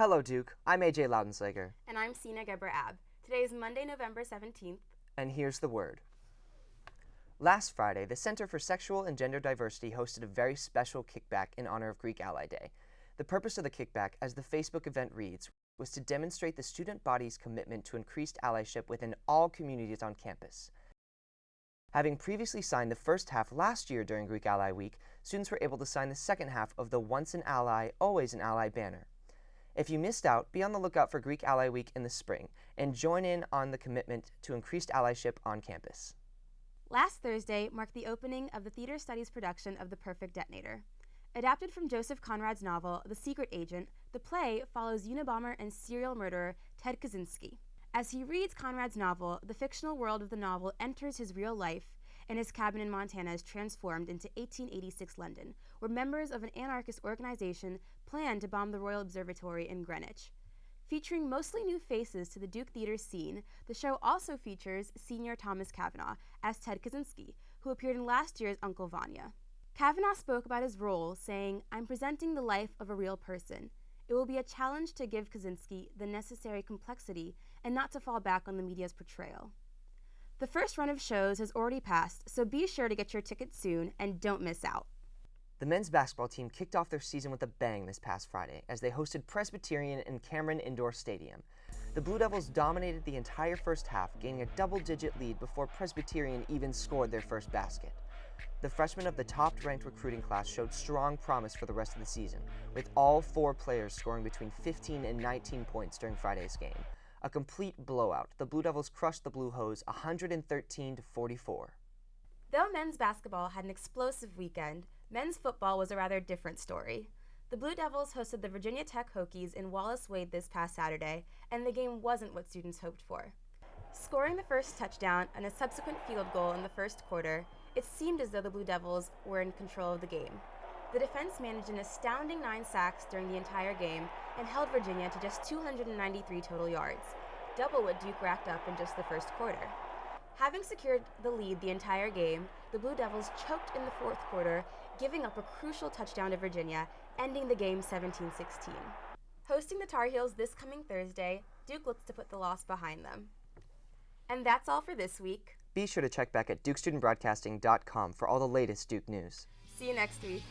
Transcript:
Hello, Duke. I'm AJ Laudenslager. And I'm Sina Gebre-Ab. Today is Monday, November 17th. And here's the word. Last Friday, the Center for Sexual and Gender Diversity hosted a very special kickback in honor of Greek Ally Day. The purpose of the kickback, as the Facebook event reads, was to demonstrate the student body's commitment to increased allyship within all communities on campus. Having previously signed the first half last year during Greek Ally Week, students were able to sign the second half of the Once an Ally, Always an Ally banner. If you missed out, be on the lookout for Greek Ally Week in the spring and join in on the commitment to increased allyship on campus. Last Thursday marked the opening of the Theater Studies production of The Perfect Detonator. Adapted from Joseph Conrad's novel, The Secret Agent, the play follows Unabomber and serial murderer Ted Kaczynski. As he reads Conrad's novel, the fictional world of the novel enters his real life, and his cabin in Montana is transformed into 1886 London, where members of an anarchist organization plan to bomb the Royal Observatory in Greenwich. Featuring mostly new faces to the Duke Theater scene, the show also features senior Thomas Cavanaugh as Ted Kaczynski, who appeared in last year's Uncle Vanya. Cavanaugh spoke about his role, saying, "I'm presenting the life of a real person. It will be a challenge to give Kaczynski the necessary complexity and not to fall back on the media's portrayal." The first run of shows has already passed, so be sure to get your tickets soon and don't miss out. The men's basketball team kicked off their season with a bang this past Friday as they hosted Presbyterian in Cameron Indoor Stadium. The Blue Devils dominated the entire first half, gaining a double-digit lead before Presbyterian even scored their first basket. The freshmen of the top-ranked recruiting class showed strong promise for the rest of the season, with all four players scoring between 15 and 19 points during Friday's game. A complete blowout. The Blue Devils crushed the Blue Hose 113-44. Though men's basketball had an explosive weekend, men's football was a rather different story. The Blue Devils hosted the Virginia Tech Hokies in Wallace Wade this past Saturday, and the game wasn't what students hoped for. Scoring the first touchdown and a subsequent field goal in the first quarter, it seemed as though the Blue Devils were in control of the game. The defense managed an astounding 9 sacks during the entire game and held Virginia to just 293 total yards, double what Duke racked up in just the first quarter. Having secured the lead the entire game, the Blue Devils choked in the fourth quarter, giving up a crucial touchdown to Virginia, ending the game 17-16. Hosting the Tar Heels this coming Thursday, Duke looks to put the loss behind them. And that's all for this week. Be sure to check back at dukestudentbroadcasting.com for all the latest Duke news. See you next week.